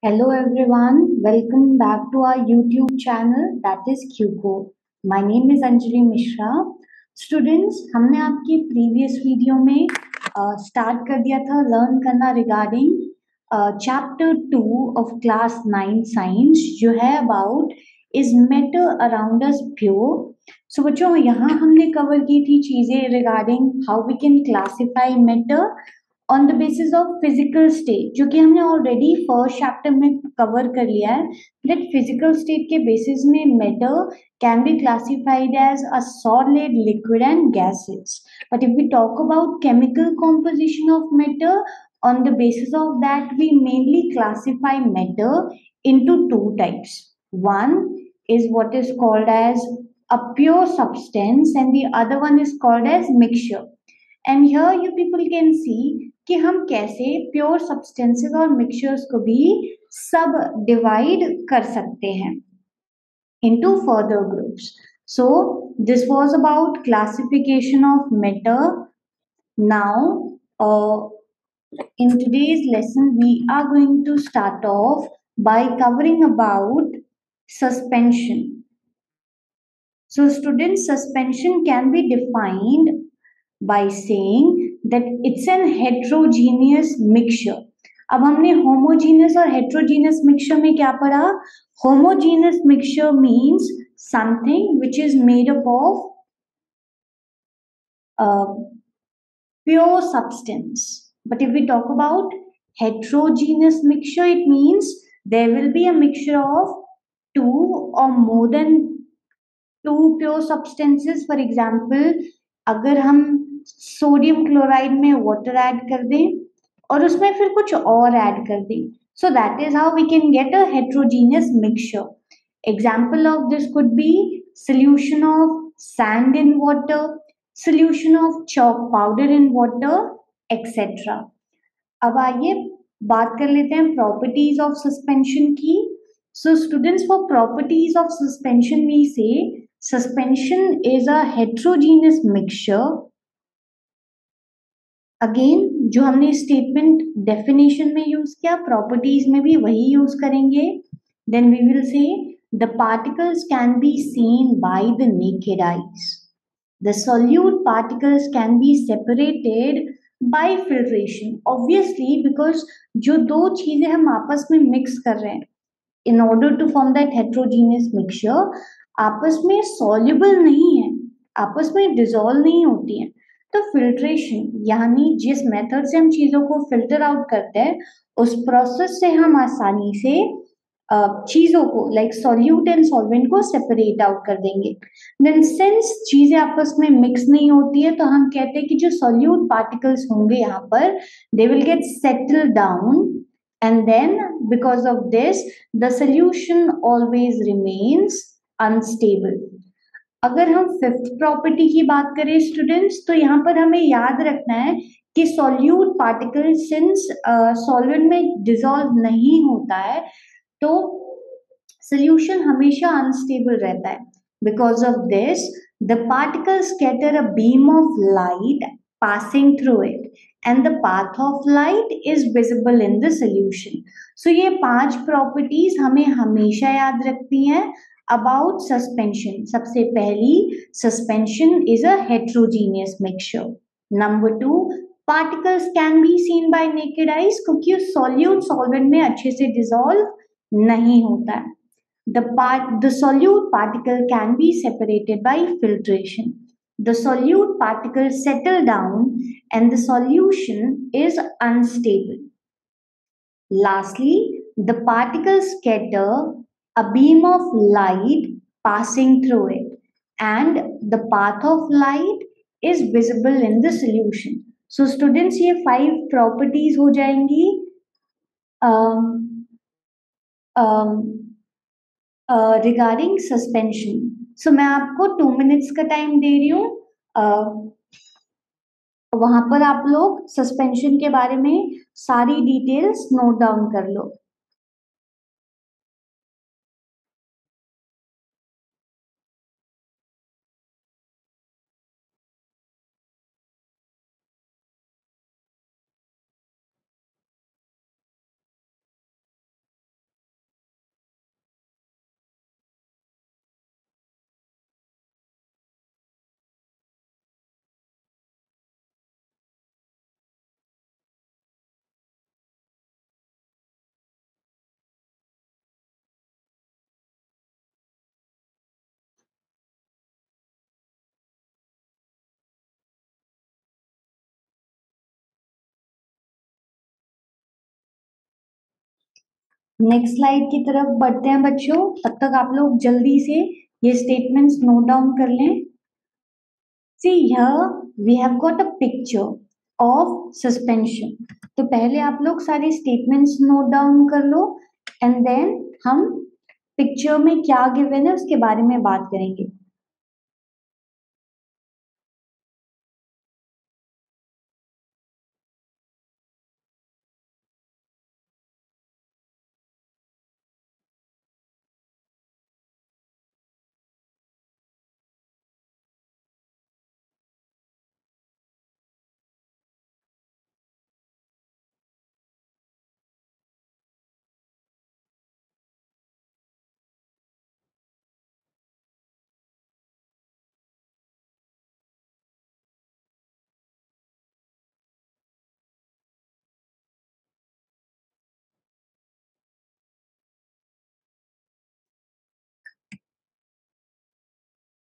Hello everyone, welcome back to our YouTube channel that is QCO. My name is Anjali Mishra. Students, हमने आपकी previous video में start कर दिया था learn करना regarding chapter 2 of class 9 science जो है about is matter around us pure. So बच्चों यहाँ हमने cover की थी चीजें regarding how we can classify matter on the basis of physical state जो कि हमने ऑलरेडी फर्स्ट चैप्टर में कवर कर लिया है दैट फिजिकल स्टेट के बेसिस में matter can be classified as a solid liquid and gases but if we talk about chemical composition of matter on the basis of that we mainly classify matter into two types. One is what is called as a pure substance and the other one is called as mixture. And here you people can see कि हम कैसे pure substances और mixtures को भी सब divide कर सकते हैं into further groups. So this was about classification of matter. Now in today's lesson we are going to start off by covering about suspension. So students, suspension can be defined by saying that it's an heterogeneous mixture. अब हमने homogeneous और heterogeneous mixture में क्या पढ़ा? Homogeneous mixture means something which is made up of pure substance. But if we talk about heterogeneous mixture, it means there will be a mixture of two or more than two pure substances. For example, अगर हम sodium chloride में water add कर दें और उसमें फिर कुछ और ऐड कर दें, so that is how we can get a heterogeneous mixture. Example of this could be solution of sand in water, solution of chalk powder in water, etc. अब आइए बात कर लेते हैं प्रॉपर्टीज ऑफ सस्पेंशन की. So students, for properties of suspension we say suspension is a heterogeneous mixture. Again जो हमने statement definition में यूज किया प्रॉपर्टीज में भी वही यूज करेंगे. Then we will say the particles can be seen by the naked eyes. द solute particles can be separated by filtration. Obviously because जो दो चीजें हम आपस में मिक्स कर रहे हैं in order to form that heterogeneous mixture आपस में soluble नहीं है, आपस में dissolve नहीं होती हैं. तो फिल्ट्रेशन यानी जिस मेथड से हम चीजों को फिल्टर आउट करते हैं उस प्रोसेस से हम आसानी से चीजों को लाइक सॉल्यूट एंड सॉल्वेंट को सेपरेट आउट कर देंगे. देन सिंस चीजें आपस में मिक्स नहीं होती है तो हम कहते हैं कि जो सॉल्यूट पार्टिकल्स होंगे यहाँ पर they will get settle down and then because of this the solution always remains unstable. अगर हम फिफ्थ प्रॉपर्टी की बात करें स्टूडेंट्स तो यहाँ पर हमें याद रखना है कि सॉल्यूट पार्टिकल सिंस सॉल्वेंट में डिसॉल्व नहीं होता है तो सोल्यूशन हमेशा अनस्टेबल रहता है. Because of this the particle scatter a beam of light passing through it and the path of light is visible in the solution. So ये पांच प्रॉपर्टीज हमें हमेशा याद रखती हैं about suspension. सबसे पहली suspension is a heterogeneous mixture. Number two, particles can be seen by naked eyes क्योंकि solute solvent में अच्छे से dissolve नहीं होता है. The solute particle can be separated by filtration. The solute particles settle down and the solution is unstable. Lastly, the particles scatter a beam of light passing through it and the path of light is visible in the solution. So students, ये 5 properties हो जाएंगी regarding suspension. सो मैं आपको 2 minutes का time दे रही हूँ. वहां पर आप लोग सस्पेंशन के बारे में सारी डिटेल्स नोट डाउन कर लो. नेक्स्ट स्लाइड की तरफ बढ़ते हैं बच्चों, तब तक आप लोग जल्दी से ये स्टेटमेंट्स नोट डाउन कर लें। See here we have got a picture of suspension. तो पहले आप लोग सारे स्टेटमेंट्स नोट डाउन कर लो एंड देन हम पिक्चर में क्या गिवन है उसके बारे में बात करेंगे।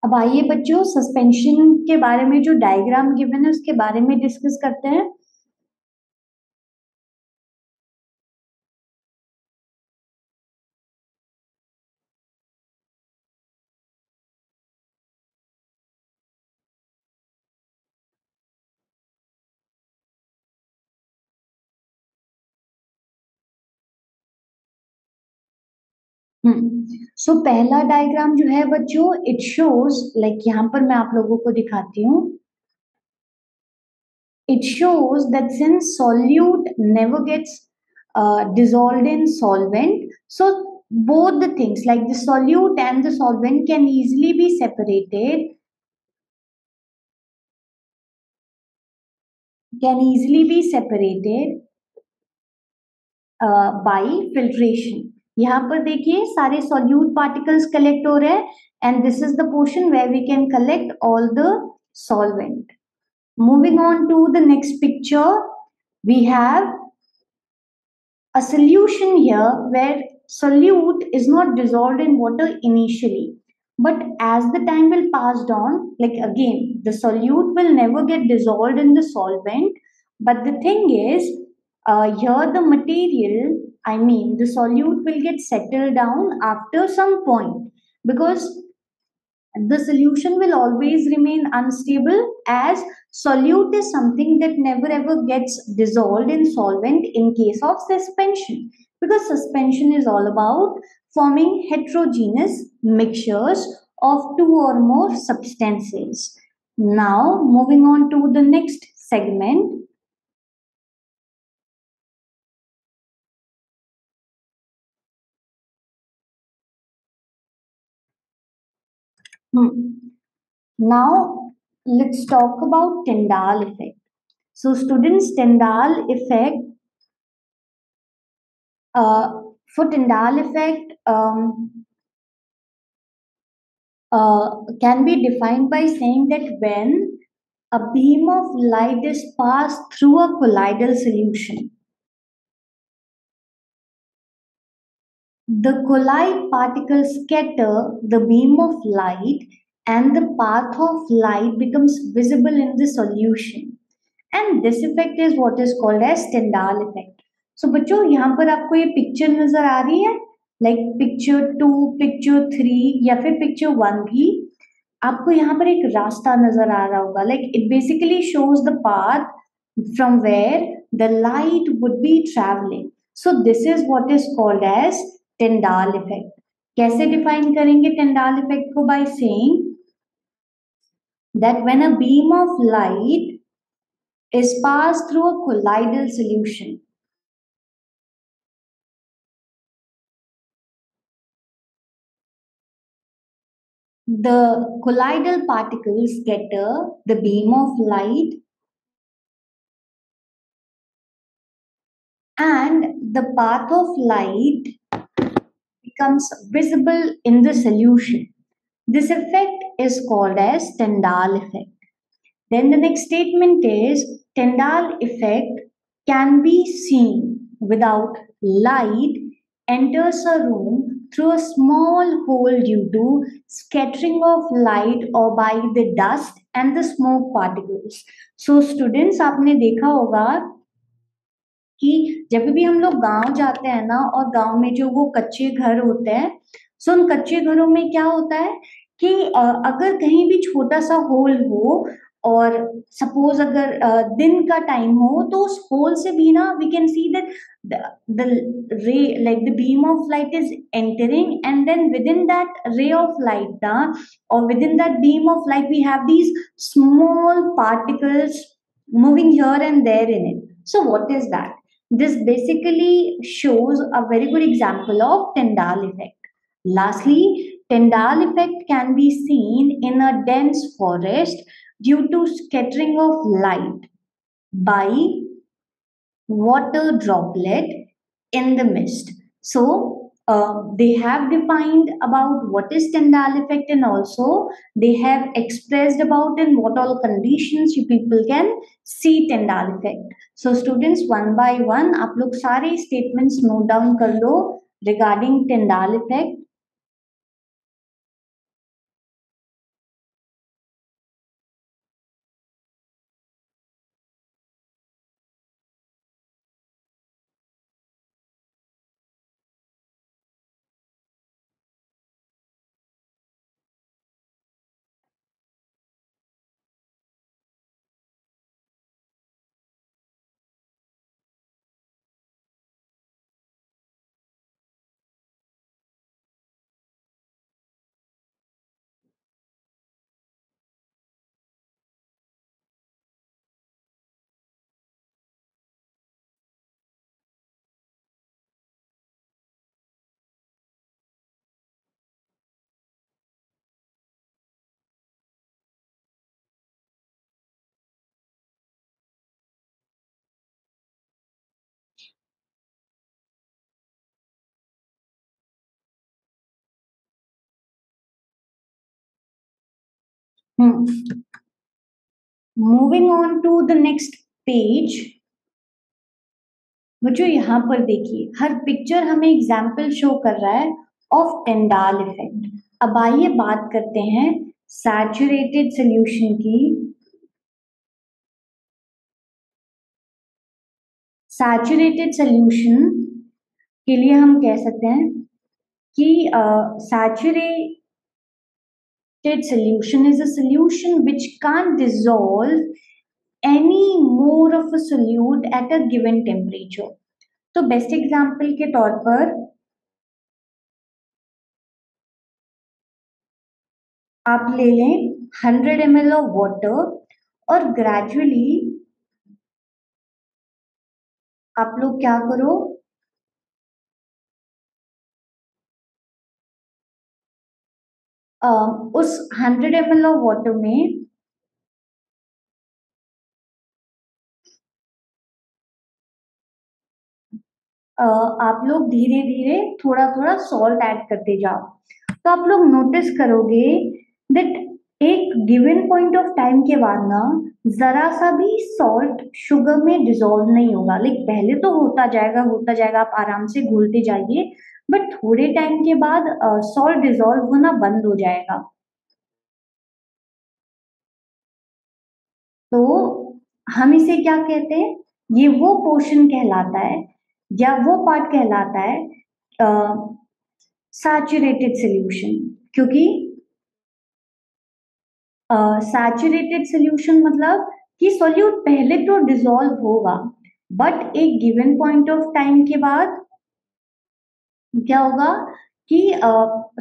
अब आइए बच्चों सस्पेंशन के बारे में जो डायग्राम गिवन है उसके बारे में डिस्कस करते हैं। सो पहला डायग्राम जो है बच्चों इट शोज लाइक यहाँ पर मैं आप लोगों को दिखाती हूँ। It shows that since solute never gets dissolved in solvent, so both the things like the solute and the solvent can easily be separated, by filtration. यहाँ पर देखिए सारे solute particles collect हो रहे हैं and this is the portion where we can collect all the solvent. Moving on to the next picture, we have a solution here where solute is not dissolved in water initially, but as the time will passed on, like again the solute will never get dissolved in the solvent, but the thing is here the material, I mean the solute will get settled down after some point, because the solution will always remain unstable, as solute is something that never ever gets dissolved in solvent in case of suspension, because suspension is all about forming heterogeneous mixtures of two or more substances. Now moving on to the next segment. Now let's talk about Tyndall effect. So students, Tyndall effect, for Tyndall effect can be defined by saying that when a beam of light is passed through a colloidal solution, the colloid particles scatter the beam of light and the path of light becomes visible in the solution, and this effect is what is called as Tyndall effect. So बच्चों यहाँ पर आपको ये picture नजर आ रही है, like picture 2, picture 3 या फिर पिक्चर 1 भी, आपको यहाँ पर एक रास्ता नजर आ रहा होगा, like it basically shows the path from where the light would be travelling. So this is what is called as Tyndall effect. कैसे डिफाइन करेंगे टिंडाल इफेक्ट को? By saying that when a beam of light is passed through a colloidal solution, the colloidal particles scatter the beam of light and the path of light becomes visible in the solution. This effect is called as Tyndall effect. Then the next statement is Tyndall effect can be seen without light enters a room through a small hole due to scattering of light or by the dust and the smoke particles. So students, आपने देखा होगा कि जब भी हम लोग गांव जाते हैं ना, और गांव में जो वो कच्चे घर होते हैं, सो उन कच्चे घरों में क्या होता है कि अगर कहीं भी छोटा सा होल हो, और सपोज अगर दिन का टाइम हो, तो उस होल से भी ना we can see that the ray, like the beam of light is entering, and then within that ray of light or within that beam of light we have these small particles moving here and there in it. So what is that? This basically shows a very good example of Tyndall effect. Lastly, Tyndall effect can be seen in a dense forest due to scattering of light by water droplet in the mist. So they have defined about what is Tyndall effect, and also they have expressed about in what all conditions you people can see Tyndall effect. So students, one by one आप लोग सारे statements note down कर लो regarding Tyndall effect. Moving on to the next page. बच्चों यहाँ पर देखिए, हर picture हमें example show कर रहा है ऑफ टेंडाल इफेक्ट. अब आइए बात करते हैं सैचुरेटेड सोल्यूशन की. सैचुरेटेड सोल्यूशन के लिए हम कह सकते हैं कि saturated solution is a solution which can't dissolve any more of a solute at a given temperature. तो बेस्ट एग्जाम्पल के तौर पर आप ले लें 100 ml ऑफ वाटर, और ग्रेजुअली आप लोग क्या करो, उस 100 ml ऑफ वाटर में आप लोग धीरे धीरे थोड़ा थोड़ा सॉल्ट ऐड करते जाओ. तो आप लोग नोटिस करोगे दैट एक गिवन पॉइंट ऑफ टाइम के बाद ना जरा सा भी सॉल्ट शुगर में डिसॉल्व नहीं होगा. लाइक पहले तो होता जाएगा, आप आराम से घोलते जाइए, बट थोड़े टाइम के बाद सॉल्ट डिसॉल्व होना बंद हो जाएगा. तो हम इसे क्या कहते हैं, ये वो पोर्शन कहलाता है, या वो पार्ट कहलाता है सैचुरेटेड सोल्यूशन. क्योंकि सैचुरेटेड सोल्यूशन मतलब कि सोल्यूट पहले तो डिसॉल्व होगा, बट एक गिवन पॉइंट ऑफ टाइम के बाद क्या होगा कि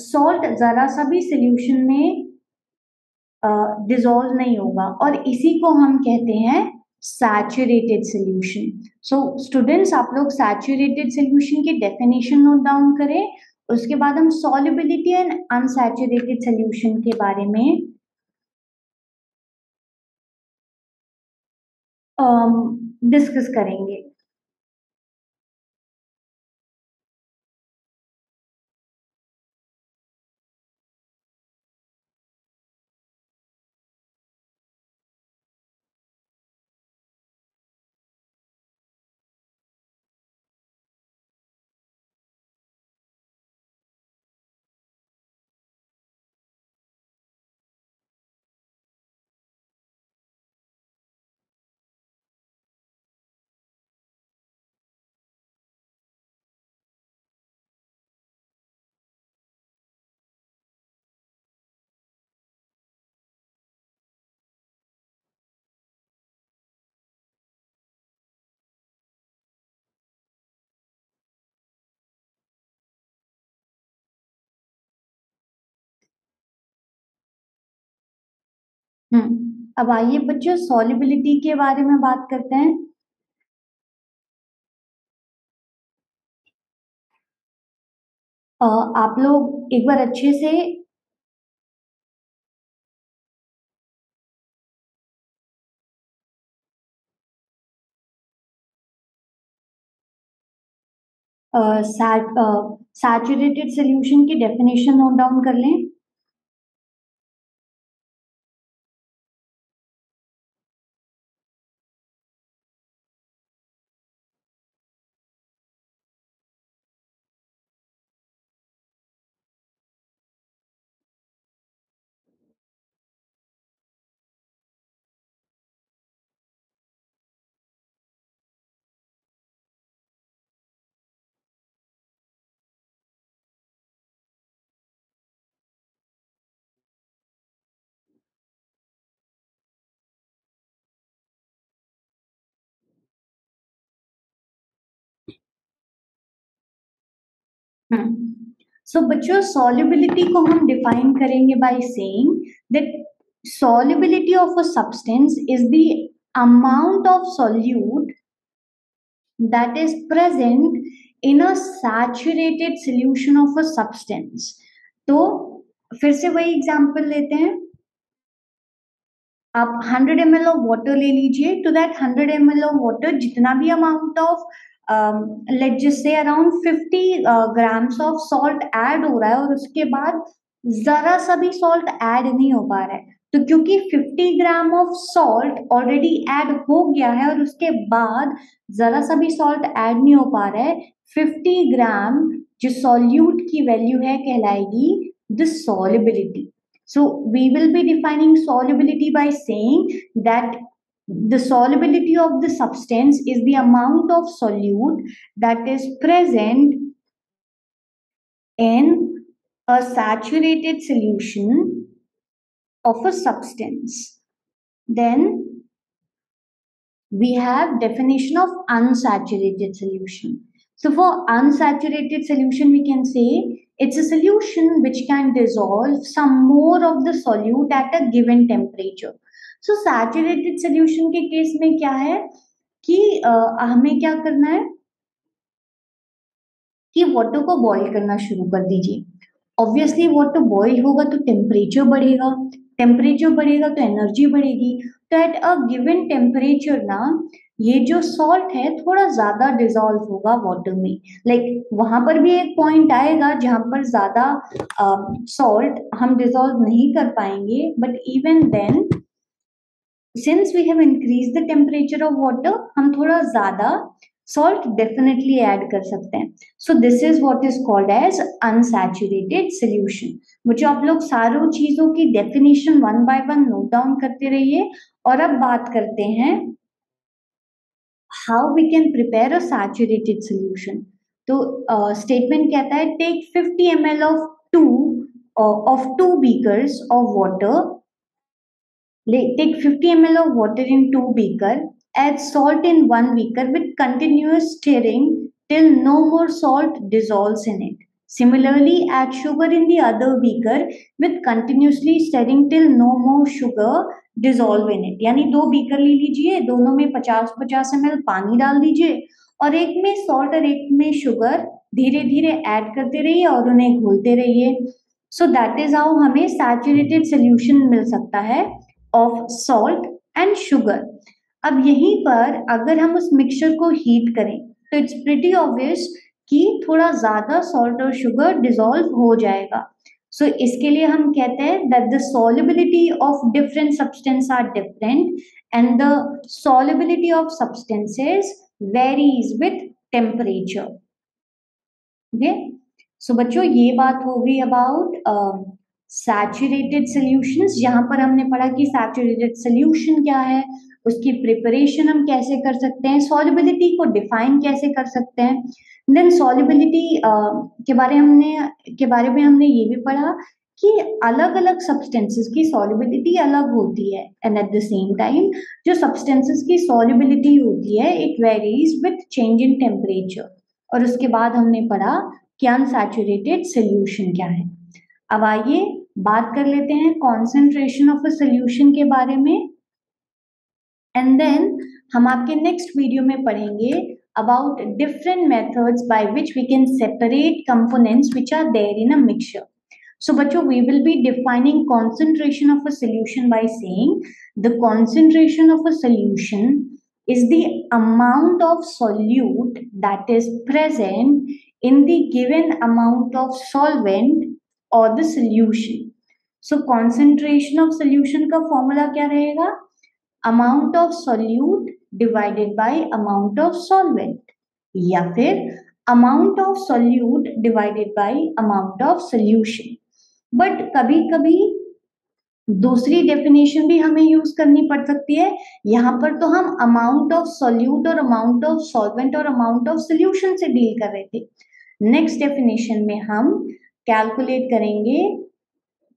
सॉल्ट जरा सा भी सोल्यूशन में डिसॉल्व नहीं होगा, और इसी को हम कहते हैं सैचुरेटेड सोल्यूशन. सो स्टूडेंट्स, आप लोग सैचुरेटेड सोल्यूशन की डेफिनेशन नोट डाउन करें. उसके बाद हम सॉल्युबिलिटी एंड अनसैचुरेटेड सोल्यूशन के बारे में डिस्कस करेंगे. अब आइए बच्चों सॉल्युबिलिटी के बारे में बात करते हैं। आप लोग एक बार अच्छे से सैचुरेटेड सोल्यूशन की डेफिनेशन नोट डाउन कर लें। सो बच्चों सॉल्युबिलिटी को हम डिफाइन करेंगे by saying that solubility of a substance is the amount of solute that is present in a saturated solution of a substance। तो फिर से वही एग्जांपल लेते हैं। आप 100 ml ऑफ वाटर ले लीजिए। To that 100 ml of water जितना भी amount of let just say around 50 grams of salt add हो रहा है और उसके बाद जरा सा भी सॉल्ट ऐड नहीं हो पा रहा है। तो क्योंकि 50 gram of salt already add हो गया है और उसके बाद जरा सा भी सॉल्ट ऐड नहीं हो पा रहा है, 50 ग्राम जो सॉल्यूट की वैल्यू है कहलाएगी the solubility. So we will be defining solubility by saying that the solubility of the substance is the amount of solute that is present in a saturated solution of a substance. Then we have definition of unsaturated solution. So for unsaturated solution we can say it's a solution which can dissolve some more of the solute at a given temperature. So saturated solution के case में क्या है कि हमें क्या करना है कि वाटर को बॉईल करना शुरू कर दीजिए। ऑब्वियसली वाटर बॉईल होगा तो टेम्परेचर बढ़ेगा, टेम्परेचर बढ़ेगा तो एनर्जी बढ़ेगी। तो एट अ गिवन टेम्परेचर ना ये जो सॉल्ट है थोड़ा ज्यादा डिसॉल्व होगा वाटर में। लाइक वहां पर भी एक पॉइंट आएगा जहां पर ज्यादा सॉल्ट हम डिसॉल्व नहीं कर पाएंगे, but even then since we have increase the temperature of water हम थोड़ा ज्यादा सॉल्ट डेफिनेटली ऐड कर सकते हैं। So this is what is called as unsaturated solution. मुझे आप लोग सारों चीजों की definition one by one note down करते रहिए। और अब बात करते हैं how we can prepare a saturated solution. तो स्टेटमेंट कहता है take 50 ml of two beakers of water, take 50 ml of water in two beaker, add salt in one beaker with continuous stirring till no more salt dissolves in it. Similarly, add sugar in the other beaker with continuously stirring till no more sugar dissolve in it. यानी दो beaker ले लीजिए, दोनों में 50-50 ml पानी डाल दीजिए और एक में सॉल्ट और एक में शुगर धीरे धीरे ऐड करते रहिए और उन्हें घोलते रहिए। सो दैट इज हाउ हमें सैचुरेटेड सोल्यूशन मिल सकता है ऑफ सॉल्ट एंड शुगर। अब यहीं पर अगर हम उस मिक्सचर को हीट करें तो इट्स प्रिटी ऑब्वियस कि थोड़ा ज्यादा सॉल्ट और शुगर डिसॉल्व हो जाएगा। सो इसके लिए हम कहते हैं that the solubility of different substance are different and the solubility of substances varies with temperature. Okay, so बच्चों ये बात हो गई अबाउट सैचुरेटेड सॉल्यूशंस, जहां पर हमने पढ़ा कि सैचुरेटेड सॉल्यूशन क्या है, उसकी प्रिपरेशन हम कैसे कर सकते हैं, सॉल्युबिलिटी को डिफाइन कैसे कर सकते हैं। देन सॉल्युबिलिटी के बारे में हमने ये भी पढ़ा कि अलग अलग सब्सटेंसेस की सॉल्युबिलिटी अलग होती है and at the same time जो सब्सटेंसेस की सॉल्युबिलिटी होती है it varies with change in temperature. और उसके बाद हमने पढ़ा कि अनसैचुरेटेड सॉल्यूशन क्या है। अब आइए बात कर लेते हैं कॉन्सेंट्रेशन ऑफ अ सोल्यूशन के बारे में, एंड देन हम आपके नेक्स्ट वीडियो में पढ़ेंगे about different methods by which we can separate components which are there in a mixture. So बच्चों, we will be defining concentration of a solution by saying the concentration of a solution is the amount of solute that is present in the given amount of solvent or the solution. So concentration of solution का formula क्या रहेगा? Amount of solute divided by amount of solvent, या फिर amount of solute divided by amount of solution. But कभी कभी दूसरी definition भी हमें यूज करनी पड़ सकती है. यहाँ पर तो हम अमाउंट ऑफ सोल्यूट और अमाउंट ऑफ सॉल्वेंट और अमाउंट ऑफ सोल्यूशन से डील कर रहे थे. नेक्स्ट डेफिनेशन में हम कैलकुलेट करेंगे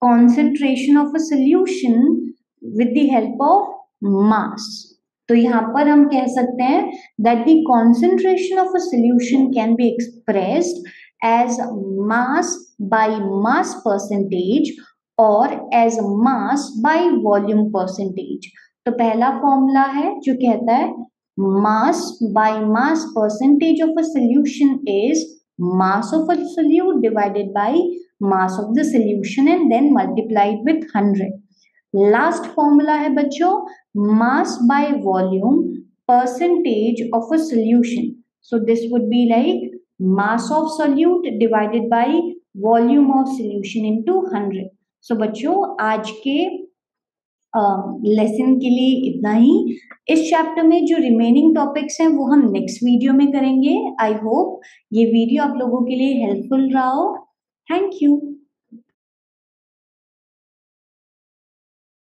concentration of a solution with the help of mass. तो यहाँ पर हम कह सकते हैं that the concentration of a solution can be expressed as mass by mass percentage or as mass by volume percentage. तो पहला फॉर्मूला है जो कहता है mass by mass percentage of a solution is mass of a solute divided by mass of the solution and then multiplied with 100. Last formula है बच्चों mass by volume percentage of a solution. So this would be like mass of solute divided by volume of solution into 100. So बच्चों, आज के lesson के लिए इतना ही. इस chapter में जो रिमेनिंग टॉपिक्स हैं वो हम नेक्स्ट वीडियो में करेंगे. आई होप ये वीडियो आप लोगों के लिए हेल्पफुल रहा हो. Thank you.